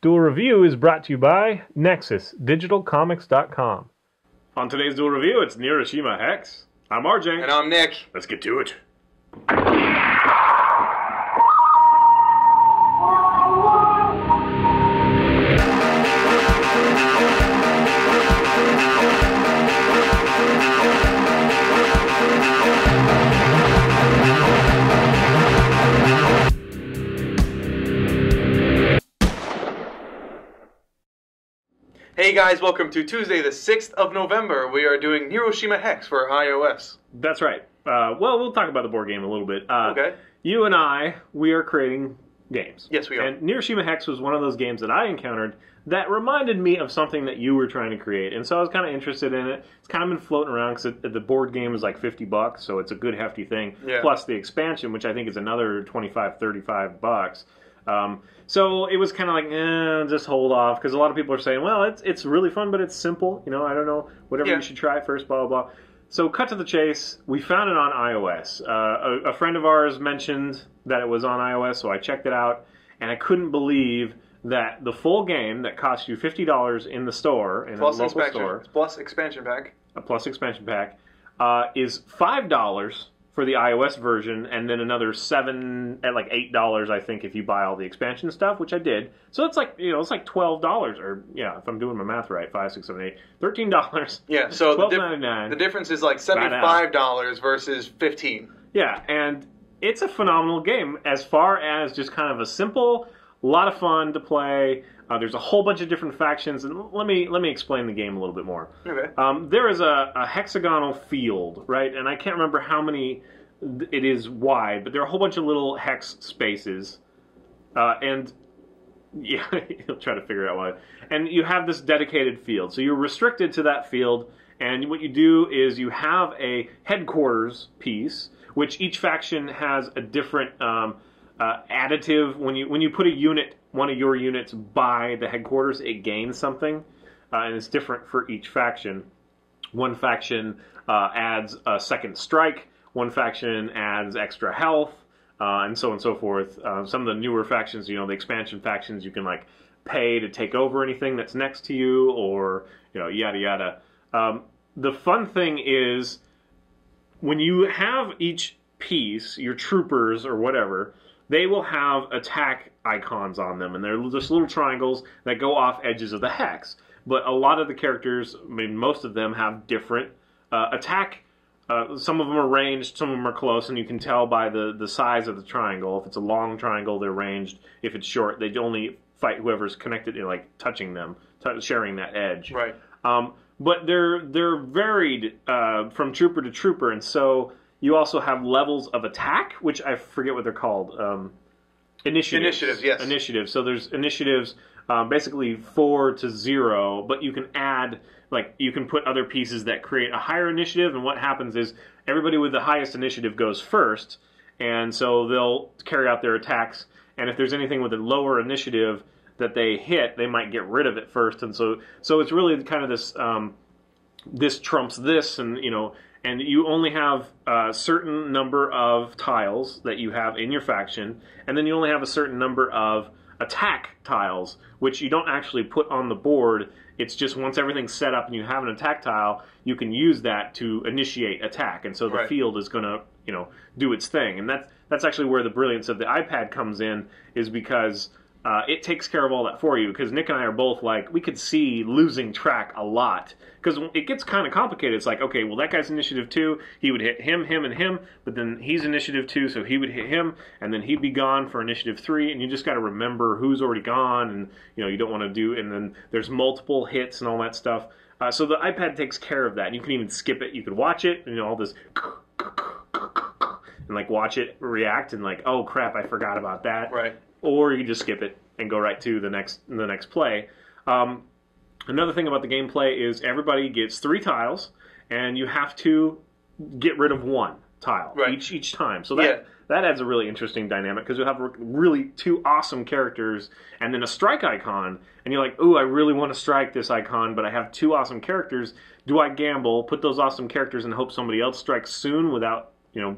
Duel Review is brought to you by NexusDigitalComics.com. On today's Duel Review, it's Neuroshima Hex. I'm RJ. And I'm Nick. Let's get to it. Hey guys, welcome to Tuesday the 6th of November. We are doing Neuroshima Hex for iOS. That's right. Well, we'll talk about the board game a little bit. Okay. You and I, we are creating games. Yes, we are. And Neuroshima Hex was one of those games that I encountered that reminded me of something that you were trying to create. And so I was kind of interested in it. It's kind of been floating around because the board game is like $50, so it's a good hefty thing. Yeah. Plus the expansion, which I think is another $25, $35. So it was kind of like, just hold off, because a lot of people are saying, well, it's really fun, but it's simple. You know, I don't know, whatever, you should try it first, blah, blah, blah. So cut to the chase, we found it on iOS. A friend of ours mentioned that it was on iOS, so I checked it out, and I couldn't believe that the full game that cost you $50 in the store, in Plus a local store, plus expansion pack, a plus expansion pack, is $5 for the iOS version, and then another $7 at like $8, I think, if you buy all the expansion stuff, which I did. So it's like, you know, it's like $12, or yeah, if I'm doing my math right, 5, 6, 7, 8, $13. Yeah, so $12.99. the difference is like $75 versus $15. Yeah, and it's a phenomenal game as far as just kind of a simple, lot of fun to play. There's a whole bunch of different factions, and let me explain the game a little bit more. Okay. There is a hexagonal field, right? And I can't remember how many it is wide, but there are a whole bunch of little hex spaces. And yeah, you'll try to figure out why. And you have this dedicated field. So you're restricted to that field, and what you do is you have a headquarters piece, which each faction has a different additive. When you put a unit, one of your units, by the headquarters, it gains something, and it's different for each faction. One faction adds a second strike, one faction adds extra health, and so on and so forth. Some of the newer factions, you know, the expansion factions, you can like pay to take over anything that's next to you, or, you know, yada yada. The fun thing is, when you have each piece, your troopers or whatever, they will have attack icons on them, and they're just little triangles that go off edges of the hex. But a lot of the characters, I mean, most of them have different attack. Some of them are ranged, some of them are close, and you can tell by the size of the triangle. If it's a long triangle, they're ranged. If it's short, they only fight whoever's connected, you know, like touching them, sharing that edge. Right. But they're varied from trooper to trooper, and so you also have levels of attack, which I forget what they're called. Initiatives. Initiatives, yes. Initiatives. So there's initiatives, basically 4 to 0, but you can add, like, you can put other pieces that create a higher initiative, and what happens is everybody with the highest initiative goes first, and so they'll carry out their attacks, and if there's anything with a lower initiative that they hit, they might get rid of it first, and so it's really kind of this, this trumps this, and, you know, and you only have a certain number of tiles that you have in your faction, and then you only have a certain number of attack tiles, which you don't actually put on the board. It's just once everything's set up and you have an attack tile, you can use that to initiate attack, and so the field is going to, you know, do its thing. And that's actually where the brilliance of the iPad comes in, is because it takes care of all that for you, because Nick and I are both like, we could see losing track a lot, because it gets kind of complicated. It's like, okay, well, that guy's initiative 2, he would hit him, him, and him, but then he's initiative 2, so he would hit him, and then he'd be gone for initiative 3, and you just got to remember who's already gone, and, you know, you don't want to do, and then there's multiple hits and all that stuff. So the iPad takes care of that, and you can even skip it. You could watch it, and, you know, all this, and like watch it react, and like, oh crap, I forgot about that. Right. Or you can just skip it and go right to the next play. Another thing about the gameplay is everybody gets 3 tiles, and you have to get rid of 1 tile each time. So that adds a really interesting dynamic, because you'll have really 2 awesome characters and then a strike icon, and you're like, ooh, I really want to strike this icon, but I have 2 awesome characters. Do I gamble, put those awesome characters, and hope somebody else strikes soon without, you know,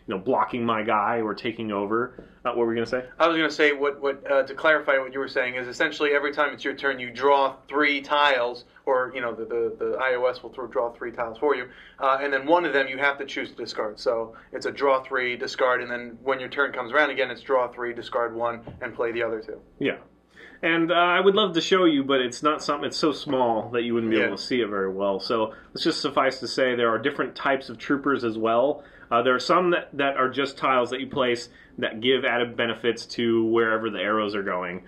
blocking my guy or taking over. What were we going to say? I was going to say to clarify what you were saying is essentially every time it's your turn, you draw 3 tiles, or the iOS will draw 3 tiles for you, and then one of them you have to choose to discard. So it's a draw 3, discard, and then when your turn comes around again, it's draw 3, discard 1, and play the other 2. Yeah. And I would love to show you, but it's not something. It's so small that you wouldn't be able to see it very well. So let's just suffice to say there are different types of troopers as well. There are some that are just tiles that you place that give added benefits to wherever the arrows are going.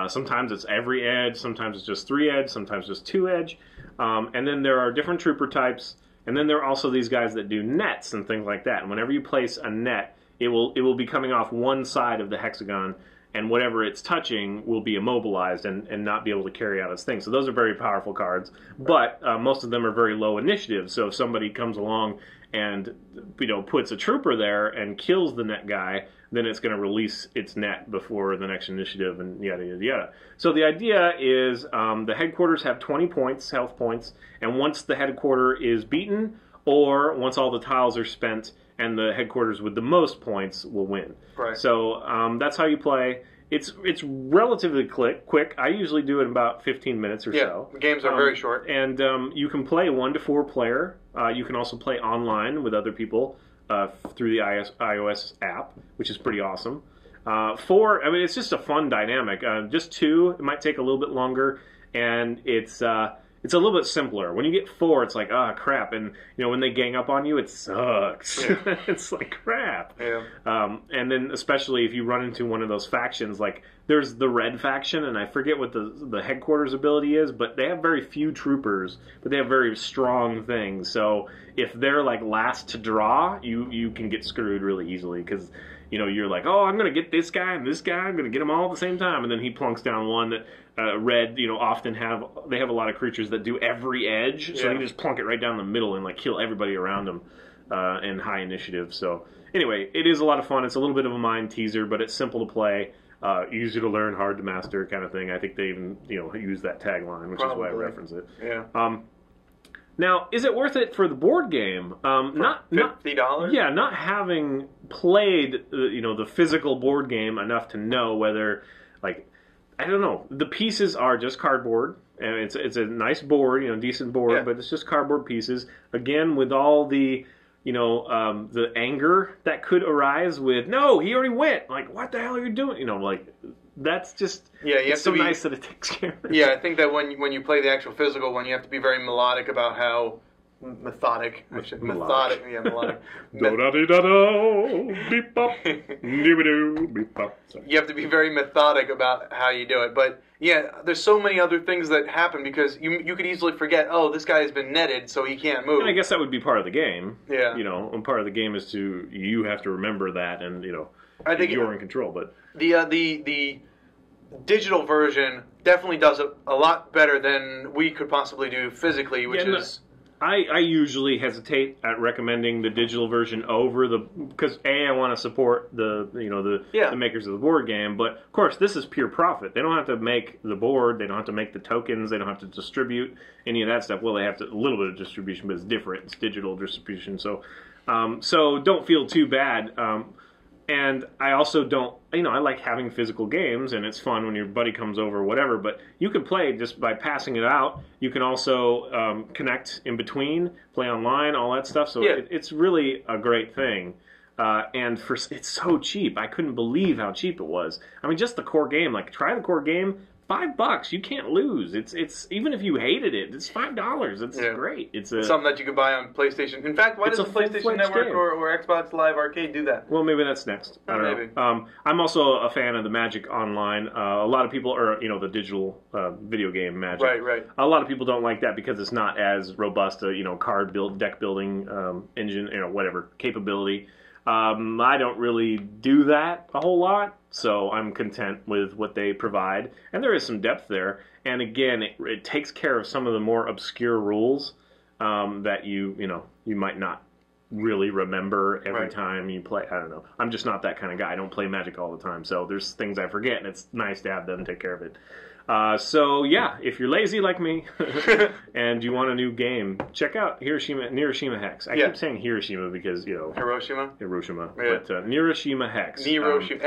Sometimes it's every edge, sometimes it's just 3 edge, sometimes just 2 edge. And then there are different trooper types. And then there are also these guys that do nets and things like that. And whenever you place a net, it will be coming off one side of the hexagon, and whatever it's touching will be immobilized and not be able to carry out its thing. So those are very powerful cards, but most of them are very low initiative. So if somebody comes along and puts a trooper there and kills the net guy, then it's going to release its net before the next initiative, and yada yada yada. So the idea is the headquarters have 20 points, health points, and once the headquarter is beaten, or once all the tiles are spent, and the headquarters with the most points will win. Right. So that's how you play. It's relatively quick. I usually do it in about 15 minutes or so. The games are very short. And you can play 1 to 4 player. You can also play online with other people through the iOS app, which is pretty awesome. 4, I mean, it's just a fun dynamic. Just 2, it might take a little bit longer, and it's a little bit simpler. When you get 4, it's like, crap. And, when they gang up on you, it sucks. Yeah. It's like, crap. Yeah. And then especially if you run into one of those factions, like there's the red faction, and I forget what the headquarters ability is, but they have very few troopers, but they have very strong things. So if they're like last to draw, you can get screwed really easily because, you're like, oh, I'm going to get this guy and this guy. I'm going to get them all at the same time. And then he plunks down one that red, often have a lot of creatures that do every edge. So you just plunk it right down the middle and like kill everybody around them in high initiative. So anyway, it is a lot of fun. It's a little bit of a mind teaser, but it's simple to play. Easy to learn, hard to master kind of thing. I think they even, use that tagline, which is why I reference it. Yeah. Now, is it worth it for the board game? Not $50? Yeah, not having played, the physical board game enough to know whether, like, I don't know. The pieces are just cardboard, and it's a nice board, decent board, but it's just cardboard pieces. Again, with all the, the anger that could arise with, no, he already went. Like, what the hell are you doing? That's just it's so nice that it takes care of it. Yeah, I think that when you play the actual physical one, you have to be very melodic about how methodic. Melodic. Yeah, melodic. You have to be very methodic about how you do it. But yeah, there's so many other things that happen because you could easily forget, oh, this guy has been netted, so he can't move. And I guess that would be part of the game. Yeah. And part of the game is you have to remember that, and I think you're in control. But the digital version definitely does a lot better than we could possibly do physically, which is... I usually hesitate at recommending the digital version over because I want to support the makers of the board game, but of course this is pure profit. They don't have to make the board, they don't have to make the tokens, they don't have to distribute any of that stuff. Well, they have a little bit of distribution, but it's different. It's digital distribution, so don't feel too bad. And I also don't, I like having physical games, and it's fun when your buddy comes over or whatever, but you can play just by passing it out. You can also connect in between, play online, all that stuff, so it's really a great thing. And it's so cheap. I couldn't believe how cheap it was. I mean, just the core game, like try the core game, $5. You can't lose. It's even if you hated it, it's $5. It's great. It's something that you could buy on PlayStation. In fact, why doesn't PlayStation Network or Xbox Live Arcade do that? Well, maybe that's next. I don't know. I'm also a fan of the Magic Online. A lot of people are, the digital video game Magic. Right. A lot of people don't like that because it's not as robust a deck building engine, whatever capability. I don't really do that a whole lot, so I'm content with what they provide. And there is some depth there. And again, it takes care of some of the more obscure rules that you might not really remember every Right. time you play. I don't know. I'm just not that kind of guy. I don't play Magic all the time, so there's things I forget, and it's nice to have them take care of it. So yeah, if you're lazy like me and you want a new game, check out Neuroshima Hex. I keep saying Hiroshima because, you know, Hiroshima, Yeah. but Neuroshima Hex. Neuroshima,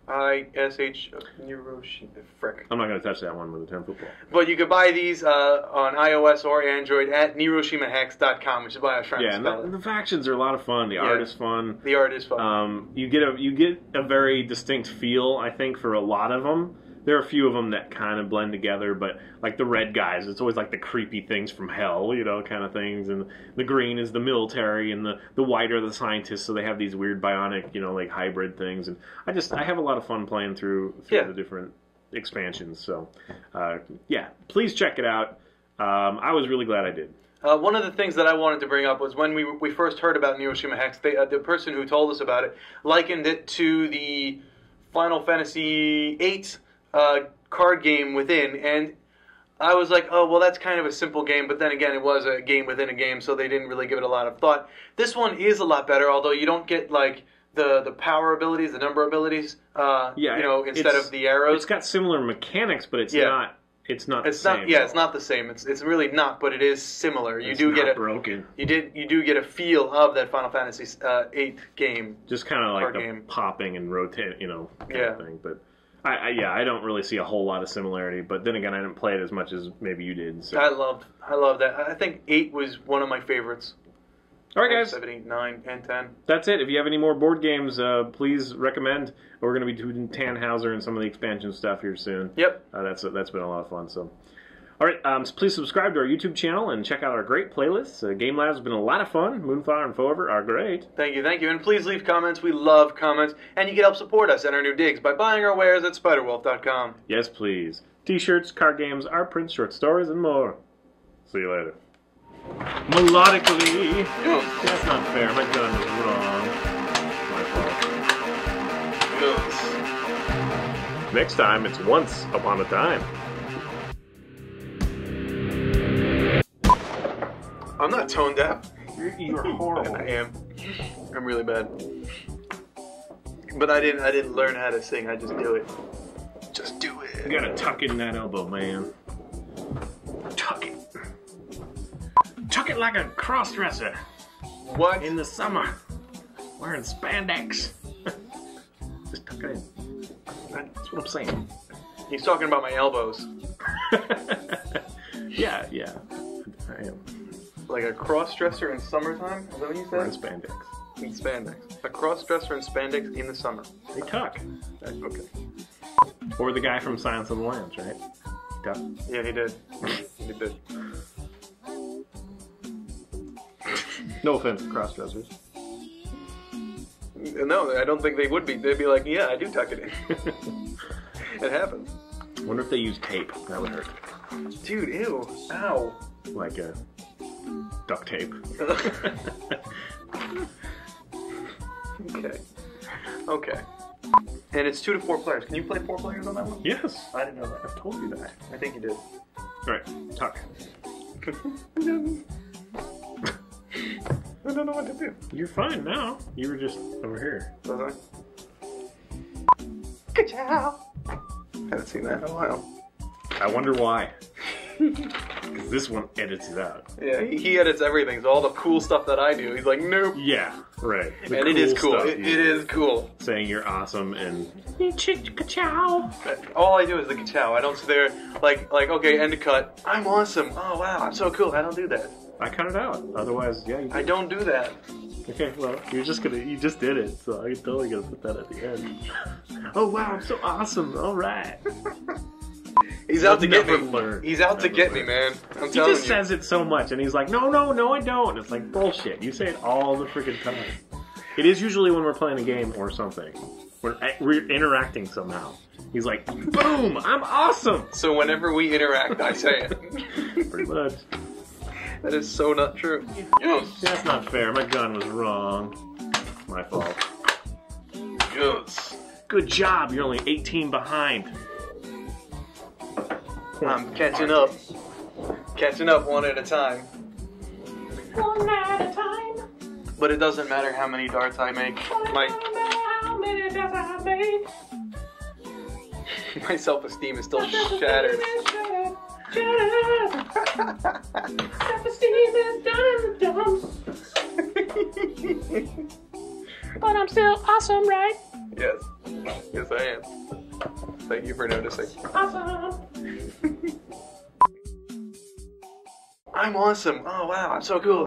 Neurish, Neuroshima, frick. I'm not going to touch that one with a 10 football. But you can buy these on iOS or Android at NeuroShimaHex.com, which is why I was trying to spell and it. the factions are a lot of fun. The art is fun. The art is fun. You get a very distinct feel, I think, for a lot of them. There are a few of them that kind of blend together, but like the red guys, it's always like the creepy things from hell, you know, kind of things. And the green is the military, and the white are the scientists, so they have these weird bionic, you know, like hybrid things. And I have a lot of fun playing through the different expansions. So, yeah, please check it out. I was really glad I did. One of the things that I wanted to bring up was when we first heard about Neuroshima Hex, the person who told us about it likened it to the Final Fantasy VIII card game within, and I was like, oh, well, that's kind of a simple game, but then again, it was a game within a game, so they didn't really give it a lot of thought. This one is a lot better, although you don't get, like, the power abilities, the number abilities, you know, instead of the arrows. It's got similar mechanics, but it's not the same. It's not the same. It's really not, but it is similar. You do get broken. You do get a feel of that Final Fantasy VIII game. Just kind of like the popping and rotating, you know, kind of thing, but... I don't really see a whole lot of similarity, but then again, I didn't play it as much as maybe you did. So. I loved that. I think 8 was one of my favorites. All right, guys. 7, 8, 9, and 10. That's it. If you have any more board games, please recommend. We're going to be doing Tannhauser and some of the expansion stuff here soon. Yep. That's been a lot of fun. So, all right. So please subscribe to our YouTube channel and check out our great playlists. Game Lab's been a lot of fun. Moonfire and Forever are great. Thank you. And please leave comments. We love comments. And you can help support us in our new digs by buying our wares at SpiderWolf.com. Yes, please. T-shirts, card games, art prints, short stories, and more. See you later. Melodically. That's not fair. My gun was wrong. My fault. Next time, it's Once Upon a Time. I'm not tone deaf. You're horrible. I am. I'm really bad. But I didn't learn how to sing. I just do it. Just do it. You gotta tuck in that elbow, man. Tuck it. Tuck it like a cross-dresser. What? In the summer. Wearing spandex. Just tuck it in. That's what I'm saying. He's talking about my elbows. Yeah. I am. Like a cross-dresser in summertime? Is that what you said? Wearing spandex. In spandex. A cross-dresser in spandex in the summer. They tuck. Okay. Or the guy from Silence of the Lambs, right? Tuck. Yeah, he did. He did. No offense to cross-dressers. No, I don't think they would be. They'd be like, yeah, I do tuck it in. It happens. I wonder if they use tape. That would hurt. Dude, ew. Ow. Like a duct tape. Okay. And it's 2 to 4 players. Can you play 4 players on that one? Yes. I didn't know that. I've told you that. I think you did. Alright, tuck. I don't know what to do. You're fine now. You were just over here. Was I? Ka-chow! Haven't seen that in a while. I wonder why. Because this one edits it out. Yeah, he edits everything, so all the cool stuff that I do, he's like, nope. Yeah, right. And it is cool. It is cool. Saying you're awesome and... Ka-chow! All I do is the ka-chow. I don't sit there like, okay, end of cut. I'm awesome. Oh, wow, I'm so cool. I don't do that. I cut it out. Otherwise, yeah, you I don't do that. Okay, well, you just did it, so I'm totally gonna put that at the end. Oh wow, I'm so awesome! All right. He's out to get me. Learn. He's out to get me, man. I'm telling you. He just says it so much, and he's like, no, I don't. And it's like bullshit. You say it all the freaking time. It is usually when we're playing a game or something. We're interacting somehow. He's like, boom, I'm awesome. So whenever we interact, I say it. Pretty much. That is so not true. Yes. That's not fair. My gun was wrong. My fault. Yes. Good job. You're only 18 behind. I'm catching up. Catching up one at a time. One at a time. But it doesn't matter how many darts I make. How many darts I make. My self-esteem is still shattered. Self-esteem is down in the dumps. But I'm still awesome, right? Yes. Yes, I am. Thank you for noticing. Awesome. I'm awesome. Oh, wow. I'm so cool.